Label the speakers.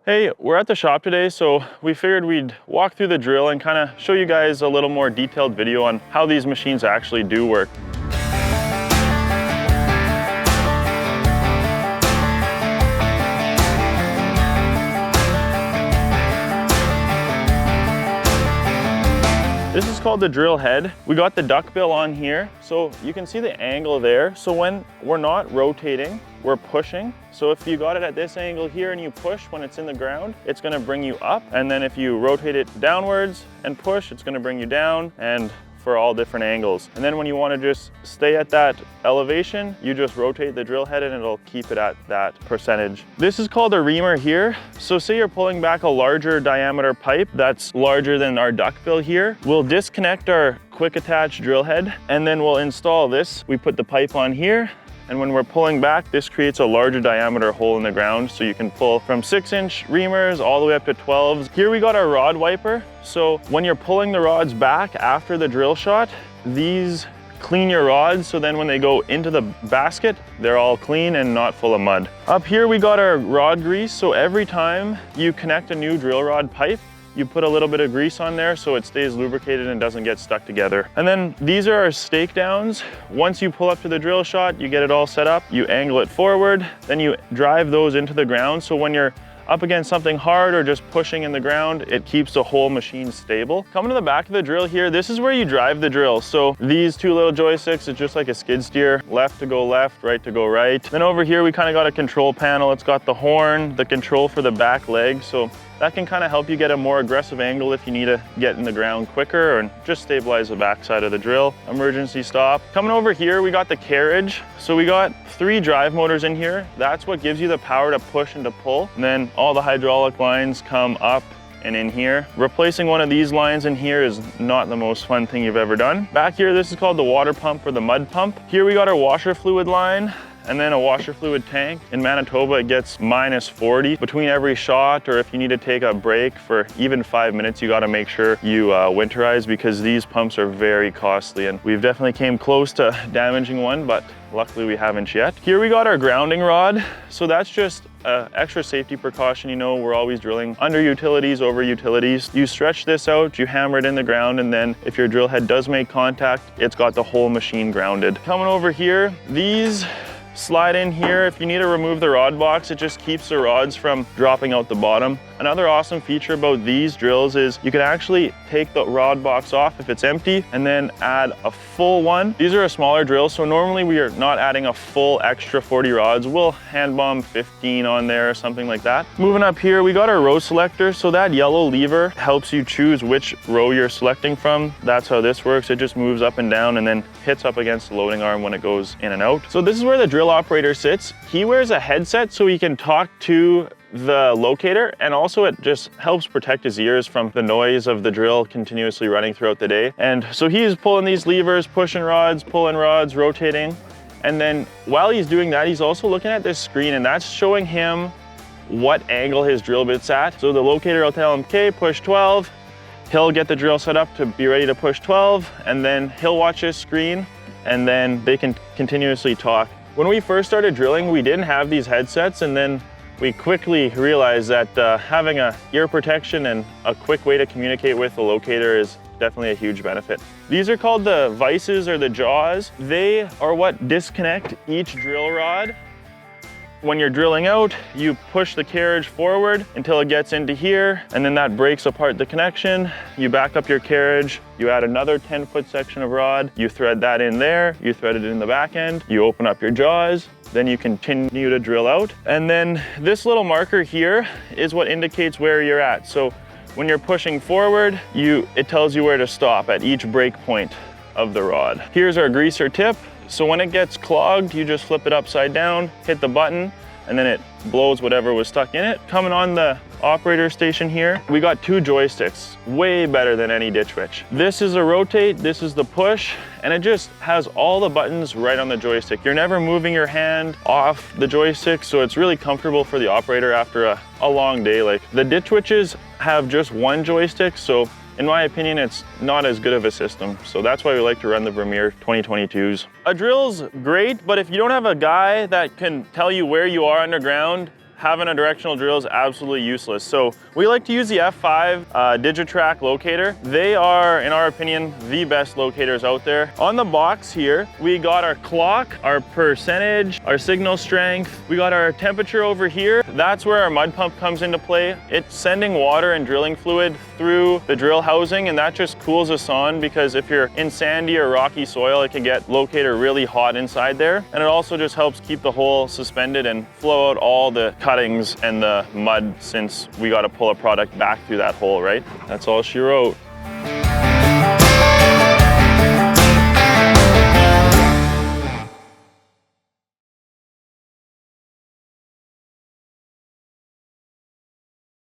Speaker 1: Hey, we're at the shop today, so we figured we'd walk through the drill and kind of show you guys a little more detailed video on how these machines actually do work. This is called the drill head. We got the duckbill on here, so you can see the angle there. So when we're not rotating, we're pushing. So if you got it at this angle here and you push when it's in the ground, it's gonna bring you up. And then if you rotate it downwards and push, it's gonna bring you down, and for all different angles. And then when you wanna just stay at that elevation, you just rotate the drill head and it'll keep it at that percentage. This is called a reamer here. So say you're pulling back a larger diameter pipe that's larger than our duckbill here. We'll disconnect our quick attach drill head and then we'll install this. We put the pipe on here, and when we're pulling back, this creates a larger diameter hole in the ground, so you can pull from 6-inch reamers all the way up to 12s. Here we got our rod wiper. So when you're pulling the rods back after the drill shot, these clean your rods, so then when they go into the basket, they're all clean and not full of mud. Up here we got our rod grease, so every time you connect a new drill rod pipe, you put a little bit of grease on there so it stays lubricated and doesn't get stuck together. And then these are our stake downs. Once you pull up to the drill shot, you get it all set up, you angle it forward, then you drive those into the ground. So when you're up against something hard or just pushing in the ground, it keeps the whole machine stable. Coming to the back of the drill here, this is where you drive the drill. So these two little joysticks, it's just like a skid steer, left to go left, right to go right. Then over here, we kind of got a control panel. It's got the horn, the control for the back leg. So that can kind of help you get a more aggressive angle if you need to get in the ground quicker or just stabilize the backside of the drill. Emergency stop. Coming over here, we got the carriage. So we got 3 drive motors in here. That's what gives you the power to push and to pull. And then all the hydraulic lines come up and in here. Replacing one of these lines in here is not the most fun thing you've ever done. Back here, this is called the water pump or the mud pump. Here we got our washer fluid line and then a washer fluid tank. In Manitoba, it gets -40 between every shot, or if you need to take a break for even 5 minutes, you gotta make sure you winterize, because these pumps are very costly, and we've definitely came close to damaging one, but luckily we haven't yet. Here we got our grounding rod. So that's just extra safety precaution. You know, we're always drilling under utilities, over utilities. You stretch this out, you hammer it in the ground, and then if your drill head does make contact, it's got the whole machine grounded. Coming over here, these slide in here. If you need to remove the rod box, it just keeps the rods from dropping out the bottom. Another awesome feature about these drills is you can actually take the rod box off if it's empty and then add a full one. These are a smaller drill, so normally we are not adding a full extra 40 rods. We'll hand bomb 15 on there or something like that. Moving up here, we got our row selector. So that yellow lever helps you choose which row you're selecting from. That's how this works. It just moves up and down and then hits up against the loading arm when it goes in and out. So this is where the drill operator sits. He wears a headset so he can talk to the locator, and also it just helps protect his ears from the noise of the drill continuously running throughout the day. And so he's pulling these levers, pushing rods, pulling rods, rotating. And then while he's doing that, he's also looking at this screen, and that's showing him what angle his drill bit's at. So the locator will tell him, okay, push 12. He'll get the drill set up to be ready to push 12, and then he'll watch his screen, and then they can continuously talk. When we first started drilling, we didn't have these headsets, and then we quickly realized that having a ear protection and a quick way to communicate with the locator is definitely a huge benefit. These are called the vices or the jaws. They are what disconnect each drill rod. When you're drilling out, you push the carriage forward until it gets into here, and then that breaks apart the connection. You back up your carriage, you add another 10-foot section of rod, you thread that in there, you thread it in the back end, you open up your jaws, then you continue to drill out. And then this little marker here is what indicates where you're at. So when you're pushing forward, it tells you where to stop at each break point of the rod. Here's our greaser tip. So when it gets clogged, you just flip it upside down, hit the button, and then it blows whatever was stuck in it. Coming on the operator station here, we got 2 joysticks, way better than any ditch witch. This is a rotate, this is the push, and it just has all the buttons right on the joystick. You're never moving your hand off the joystick, so it's really comfortable for the operator after a long day. Like the ditch witches have just 1 joystick, so in my opinion, it's not as good of a system. So that's why we like to run the Vermeer 2022s. A drill's great, but if you don't have a guy that can tell you where you are underground, having a directional drill is absolutely useless. So we like to use the F5 Digitrack locator. They are, in our opinion, the best locators out there. On the box here, we got our clock, our percentage, our signal strength. We got our temperature over here. That's where our mud pump comes into play. It's sending water and drilling fluid through the drill housing, and that just cools us on, because if you're in sandy or rocky soil, it can get locator really hot inside there. And it also just helps keep the hole suspended and flow out all the cuttings and the mud, since we got to pull a product back through that hole, right? That's all she wrote.